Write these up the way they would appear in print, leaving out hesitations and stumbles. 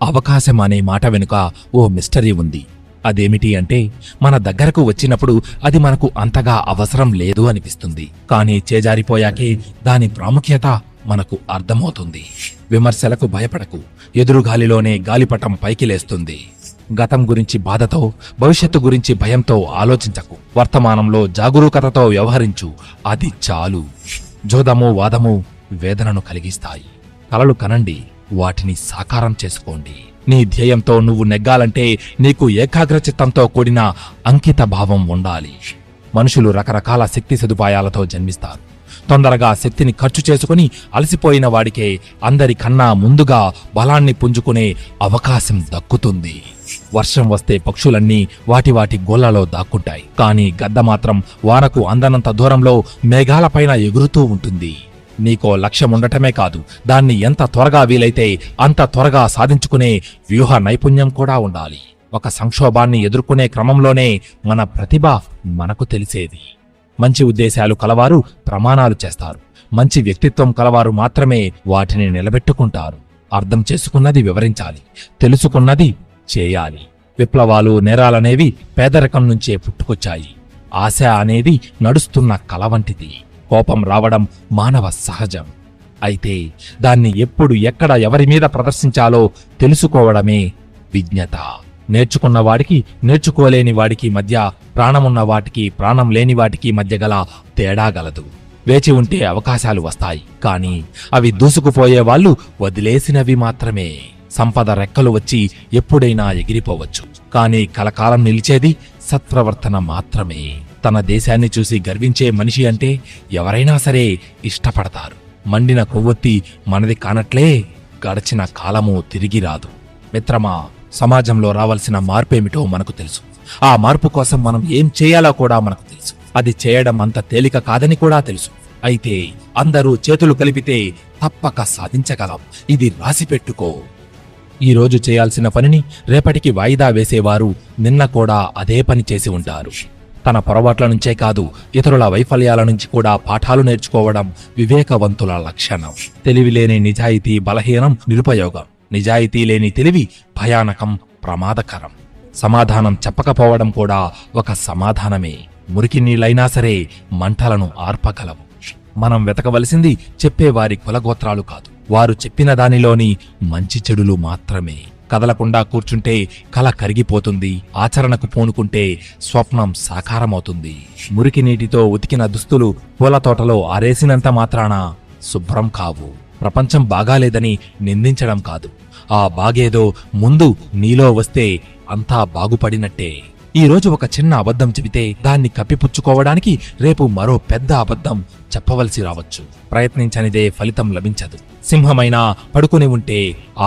అవకాశం అనే మాట వెనుక ఓ మిస్టరీ ఉంది. అదేమిటి అంటే, మన దగ్గరకు వచ్చినప్పుడు అది మనకు అంతగా అవసరం లేదు అనిపిస్తుంది. కానీ చేజారిపోయాకే దాని ప్రాముఖ్యత మనకు అర్థమవుతుంది. విమర్శలకు భయపడకు, ఎదురుగాలిలోనే గాలిపటం పైకి లేస్తుంది. గతం గురించి బాధతో, భవిష్యత్తు గురించి భయంతో ఆలోచించకు. వర్తమానంలో జాగరూకతతో వ్యవహరించు, అది చాలు. జోదము వాదము వేదనను కలిగిస్తాయి. కలలు కనండి, వాటిని సాకారం చేసుకోండి. నీ ధ్యేయంతో నువ్వు నెగ్గాలంటే నీకు ఏకాగ్రచిత్తంతో కూడిన అంకిత భావం ఉండాలి. మనుషులు రకరకాల శక్తి సదుపాయాలతో జన్మిస్తారు. తొందరగా శక్తిని ఖర్చు చేసుకుని అలసిపోయిన వాడికే అందరికన్నా ముందుగా బలాన్ని పుంజుకునే అవకాశం దక్కుతుంది. వర్షం వస్తే పక్షులన్నీ వాటి వాటి గోళ్లలో దాక్కుంటాయి. కానీ గద్ద మాత్రం వానకు అందనంత దూరంలో మేఘాలపైన ఎగురుతూ ఉంటుంది. నీకో లక్ష్యముండటమే కాదు, దాన్ని ఎంత త్వరగా వీలైతే అంత త్వరగా సాధించుకునే వ్యూహ నైపుణ్యం కూడా ఉండాలి. ఒక సంక్షోభాన్ని ఎదుర్కొనే క్రమంలోనే మన ప్రతిభ మనకు తెలిసేది. మంచి ఉద్దేశాలు కలవారు ప్రమాణాలు చేస్తారు. మంచి వ్యక్తిత్వం కలవారు మాత్రమే వాటిని నిలబెట్టుకుంటారు. అర్థం చేసుకున్నది వివరించాలి, తెలుసుకున్నది చేయాలి. విప్లవాలు, నేరాలనేవి పేదరికం నుంచే పుట్టుకొచ్చాయి. ఆశ అనేది నడుస్తున్న కల వంటిది. కోపం రావడం మానవ సహజం. అయితే దాన్ని ఎప్పుడు, ఎక్కడ, ఎవరి మీద ప్రదర్శించాలో తెలుసుకోవడమే విజ్ఞత. నేర్చుకున్నవాడికి, నేర్చుకోలేని వాడికి మధ్య, ప్రాణమున్న వాటికి, ప్రాణం లేని వాటికి మధ్య గల తేడా గలదు. వేచి ఉంటే అవకాశాలు వస్తాయి, కానీ అవి దూసుకుపోయే వాళ్ళు వదిలేసినవి మాత్రమే. సంపద రెక్కలు వచ్చి ఎప్పుడైనా ఎగిరిపోవచ్చు, కానీ కలకాలం నిలిచేది సత్ప్రవర్తన మాత్రమే. తన దేశాన్ని చూసి గర్వించే మనిషి అంటే ఎవరైనా సరే ఇష్టపడతారు. మండిన కొవ్వొత్తి మనది కానట్లే గడిచిన కాలము తిరిగి రాదు. మిత్రమా, సమాజంలో రావాల్సిన మార్పేమిటో మనకు తెలుసు. ఆ మార్పు కోసం మనం ఏం చేయాలో కూడా మనకు తెలుసు. అది చేయడం అంత తేలిక కాదని కూడా తెలుసు. అయితే అందరూ చేతులు కలిపితే తప్పక సాధించగలం. ఇది రాసిపెట్టుకో. ఈరోజు చేయాల్సిన పనిని రేపటికి వాయిదా వేసేవారు నిన్న కూడా అదే పని చేసి ఉంటారు. తన పొరపాట్ల నుంచే కాదు, ఇతరుల వైఫల్యాల నుంచి కూడా పాఠాలు నేర్చుకోవడం వివేకవంతుల లక్షణం. తెలివిలేని నిజాయితీ బలహీనం, నిరుపయోగం. నిజాయితీ లేని తెలివి భయానకం, ప్రమాదకరం. సమాధానం చెప్పకపోవడం కూడా ఒక సమాధానమే. మురికి నీళ్ళైనా సరే మంటలను ఆర్పగలవు. మనం వెతకవలసింది చెప్పేవారి కులగోత్రాలు కాదు, వారు చెప్పిన దానిలోని మంచి చెడులు మాత్రమే. కదలకుండా కూర్చుంటే కల కరిగిపోతుంది. ఆచరణకు పూనుకుంటే స్వప్నం సాకారమవుతుంది. మురికి నీటితో ఉతికిన దుస్తులు పూల తోటలో ఆరేసినంత మాత్రాన శుభ్రం కావు. ప్రపంచం బాగాలేదని నిందించడం కాదు, ఆ బాగేదో ముందు నీలో వస్తే అంతా బాగుపడినట్టే. ఈరోజు ఒక చిన్న అబద్ధం చెబితే దాన్ని కప్పిపుచ్చుకోవడానికి రేపు మరో పెద్ద అబద్ధం చెప్పవలసి రావచ్చు. ప్రయత్నించనిదే ఫలితం లభించదు. సింహమైనా పడుకుని ఉంటే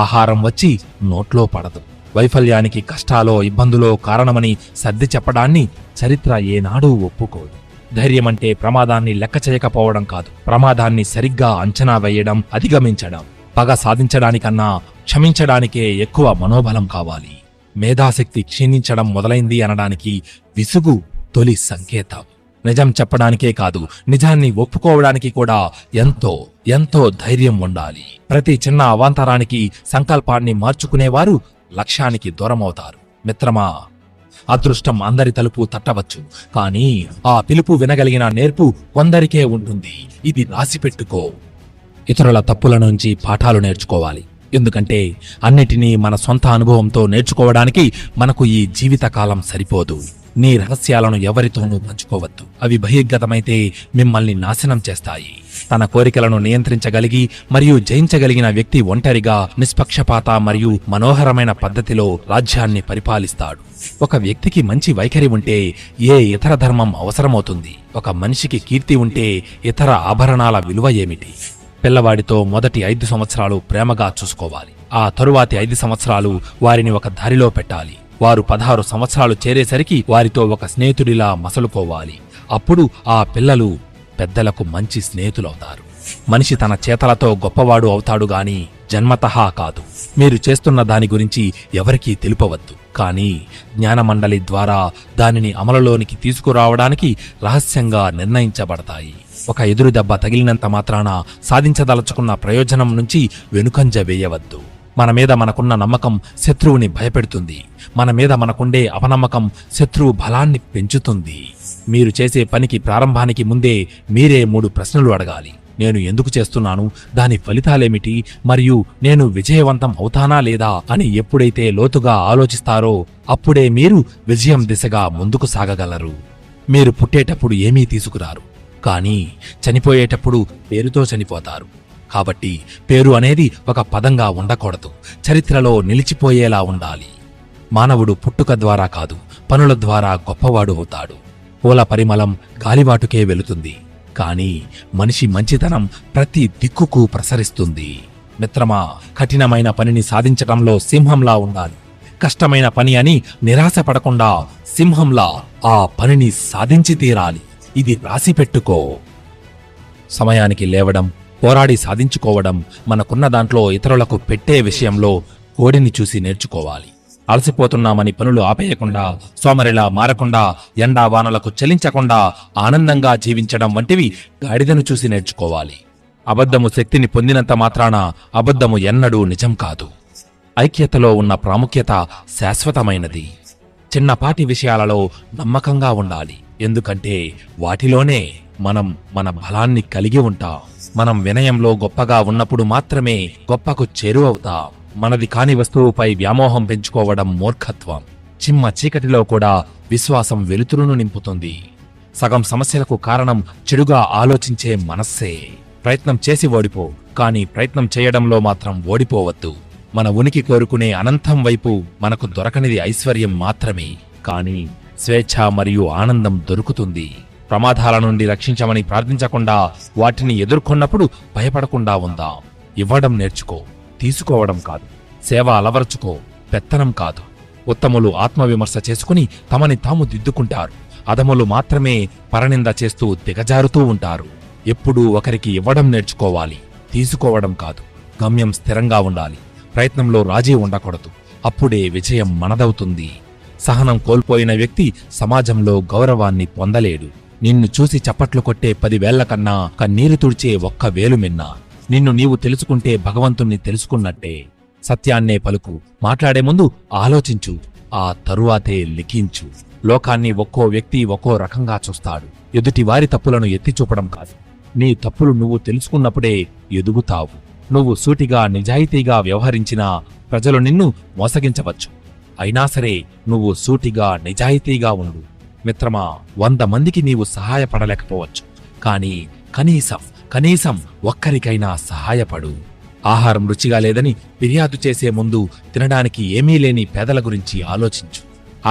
ఆహారం వచ్చి నోట్లో పడదు. వైఫల్యానికి కష్టాలో, ఇబ్బందులో కారణమని సర్ది చెప్పడాన్ని చరిత్ర ఏనాడూ ఒప్పుకోదు. ధైర్యమంటే ప్రమాదాన్ని లెక్క చేయకపోవడం కాదు, ప్రమాదాన్ని సరిగ్గా అంచనా వేయడం, అధిగమించడం. పగ సాధించడానికన్నా క్షమించడానికే ఎక్కువ మనోబలం కావాలి. మేధాశక్తి క్షీణించడం మొదలైంది అనడానికి విసుగు తొలి సంకేతం. నిజం చెప్పడానికే కాదు, నిజాన్ని ఒప్పుకోవడానికి కూడా ఎంతో ఎంతో ధైర్యం ఉండాలి. ప్రతి చిన్న అవాంతరానికి సంకల్పాన్ని మార్చుకునేవారు లక్ష్యానికి దూరమవుతారు. మిత్రమా, అదృష్టం అందరి తలుపు తట్టవచ్చు, కానీ ఆ పిలుపు వినగలిగిన నేర్పు కొందరికే ఉంటుంది. ఇది రాసిపెట్టుకో. ఇతరుల తప్పుల నుంచి పాఠాలు నేర్చుకోవాలి. ఎందుకంటే అన్నిటినీ మన సొంత అనుభవంతో నేర్చుకోవడానికి మనకు ఈ జీవితకాలం సరిపోదు. నీ రహస్యాలను ఎవరితోనూ పంచుకోవద్దు. అవి బహిర్గతమైతే మిమ్మల్ని నాశనం చేస్తాయి. తన కోరికలను నియంత్రించగలిగి మరియు జయించగలిగిన వ్యక్తి ఒంటరిగా, నిష్పక్షపాత మరియు మనోహరమైన పద్ధతిలో రాజ్యాన్ని పరిపాలిస్తాడు. ఒక వ్యక్తికి మంచి వైఖరి ఉంటే ఏ ఇతర ధర్మం అవసరమవుతుంది? ఒక మనిషికి కీర్తి ఉంటే ఇతర ఆభరణాల విలువ ఏమిటి? పిల్లవాడితో మొదటి 5 సంవత్సరాలు ప్రేమగా చూసుకోవాలి. ఆ తరువాతి 5 సంవత్సరాలు వారిని ఒక దారిలో పెట్టాలి. వారు 16 సంవత్సరాలు చేరేసరికి వారితో ఒక స్నేహితుడిలా మసలుకోవాలి. అప్పుడు ఆ పిల్లలు పెద్దలకు మంచి స్నేహితులవుతారు. మనిషి తన చేతలతో గొప్పవాడు అవుతాడు గాని జన్మతహా కాదు. మీరు చేస్తున్న దాని గురించి ఎవరికీ తెలుపవద్దు. కానీ జ్ఞానమండలి ద్వారా దానిని అమలులోనికి తీసుకురావడానికి రహస్యంగా నిర్ణయించబడతాయి. ఒక ఎదురు దెబ్బ తగిలినంత మాత్రాన సాధించదలుచుకున్న ప్రయోజనం నుంచి వెనుకంజ వేయవద్దు. మన మీద మనకున్న నమ్మకం శత్రువుని భయపెడుతుంది. మన మీద మనకుండే అపనమ్మకం శత్రువు బలాన్ని పెంచుతుంది. మీరు చేసే పనికి ప్రారంభానికి ముందే మీరే 3 ప్రశ్నలు అడగాలి. నేను ఎందుకు చేస్తున్నాను, దాని ఫలితాలేమిటి, మరియు నేను విజయవంతం అవుతానా లేదా అని ఎప్పుడైతే లోతుగా ఆలోచిస్తారో అప్పుడే మీరు విజయం దిశగా ముందుకు సాగగలరు. మీరు పుట్టేటప్పుడు ఏమీ తీసుకురారు, కానీ చనిపోయేటప్పుడు పేరుతో చనిపోతారు. కాబట్టి పేరు అనేది ఒక పదంగా ఉండకూడదు, చరిత్రలో నిలిచిపోయేలా ఉండాలి. మానవుడు పుట్టుక ద్వారా కాదు, పనుల ద్వారా గొప్పవాడు అవుతాడు. పూల పరిమళం గాలివాటుకే వెళుతుంది, కానీ మనిషి మంచితనం ప్రతి దిక్కుకు ప్రసరిస్తుంది. మిత్రమా, కఠినమైన పనిని సాధించటంలో సింహంలా ఉండాలి. కష్టమైన పని అని నిరాశపడకుండా సింహంలా ఆ పనిని సాధించి తీరాలి. ఇది రాసి పెట్టుకో. సమయానికి లేవడం, పోరాడి సాధించుకోవడం, మనకున్న దాంట్లో ఇతరులకు పెట్టే విషయంలో కోడిని చూసి నేర్చుకోవాలి. అలసిపోతున్నామని పనులు ఆపేయకుండా, సోమరిలా మారకుండా, ఎండా వానలకు చలించకుండా ఆనందంగా జీవించడం వంటివి గాడిదను చూసి నేర్చుకోవాలి. అబద్ధము శక్తిని పొందినంత మాత్రాన అబద్ధము ఎన్నడూ నిజం కాదు. ఐక్యతలో ఉన్న ప్రాముఖ్యత శాశ్వతమైనది. చిన్నపాటి విషయాలలో నమ్మకంగా ఉండాలి, ఎందుకంటే వాటిలోనే మనం మన బలాన్ని కలిగి ఉంటాం. మనం వినయంలో గొప్పగా ఉన్నప్పుడు మాత్రమే గొప్పకు చేరువవుతాం. మనది కాని వస్తువుపై వ్యామోహం పెంచుకోవడం మూర్ఖత్వం. చిమ్మ చీకటిలో కూడా విశ్వాసం వెలుతురును నింపుతుంది. సగం సమస్యలకు కారణం చెడుగా ఆలోచించే మనస్సే. ప్రయత్నం చేసి ఓడిపో, కానీ ప్రయత్నం చేయడంలో మాత్రం ఓడిపోవద్దు. మన ఉనికి కోరుకునే అనంతం వైపు మనకు దొరకనిది ఐశ్వర్యం మాత్రమే, కానీ స్వేచ్ఛ మరియు ఆనందం దొరుకుతుంది. ప్రమాదాల నుండి రక్షించమని ప్రార్థించకుండా వాటిని ఎదుర్కొన్నప్పుడు భయపడకుండా ఉందాం. ఇవ్వడం నేర్చుకో, తీసుకోవడం కాదు. సేవ అలవరుచుకో, పెత్తనం కాదు. ఉత్తములు ఆత్మవిమర్శ చేసుకుని తమని తాము దిద్దుకుంటారు. అధములు మాత్రమే పరనింద చేస్తూ దిగజారుతూ ఉంటారు. ఎప్పుడూ ఒకరికి ఇవ్వడం నేర్చుకోవాలి, తీసుకోవడం కాదు. గమ్యం స్థిరంగా ఉండాలి, ప్రయత్నంలో రాజీ ఉండకూడదు. అప్పుడే విజయం మనదవుతుంది. సహనం కోల్పోయిన వ్యక్తి సమాజంలో గౌరవాన్ని పొందలేడు. నిన్ను చూసి చప్పట్లు కొట్టే 10 వేళ్ల కన్నా కన్నీరు తుడిచే 1 వేలు మిన్నా. నిన్ను నీవు తెలుసుకుంటే భగవంతుణ్ణి తెలుసుకున్నట్టే. సత్యాన్నే పలుకు, మాట్లాడే ముందు ఆలోచించు, ఆ తరువాతే లిఖించు. లోకాన్ని ఒక్కో వ్యక్తి ఒక్కో రకంగా చూస్తాడు. ఎదుటి వారి తప్పులను ఎత్తి చూపడం కాదు, నీ తప్పులు నువ్వు తెలుసుకున్నప్పుడే ఎదుగుతావు. నువ్వు సూటిగా నిజాయితీగా వ్యవహరించినా ప్రజలు నిన్ను మోసగించవచ్చు. అయినా సరే నువ్వు సూటిగా నిజాయితీగా ఉండు. మిత్రమా, 100 మందికి నీవు సహాయపడలేకపోవచ్చు, కానీ కనీసం ఒక్కరికైనా సహాయపడు. ఆహారం రుచిగా లేదని ఫిర్యాదు చేసే ముందు తినడానికి ఏమీ లేని పేదల గురించి ఆలోచించు.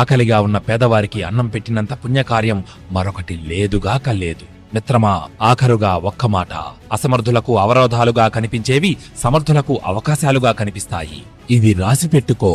ఆకలిగా ఉన్న పేదవారికి అన్నం పెట్టినంత పుణ్యకార్యం మరొకటి లేదుగాక లేదు. మిత్రమా, ఆఖరుగా ఒక్క మాట. అసమర్థులకు అవరోధాలుగా కనిపించేవి సమర్థులకు అవకాశాలుగా కనిపిస్తాయి. ఇది రాసిపెట్టుకో.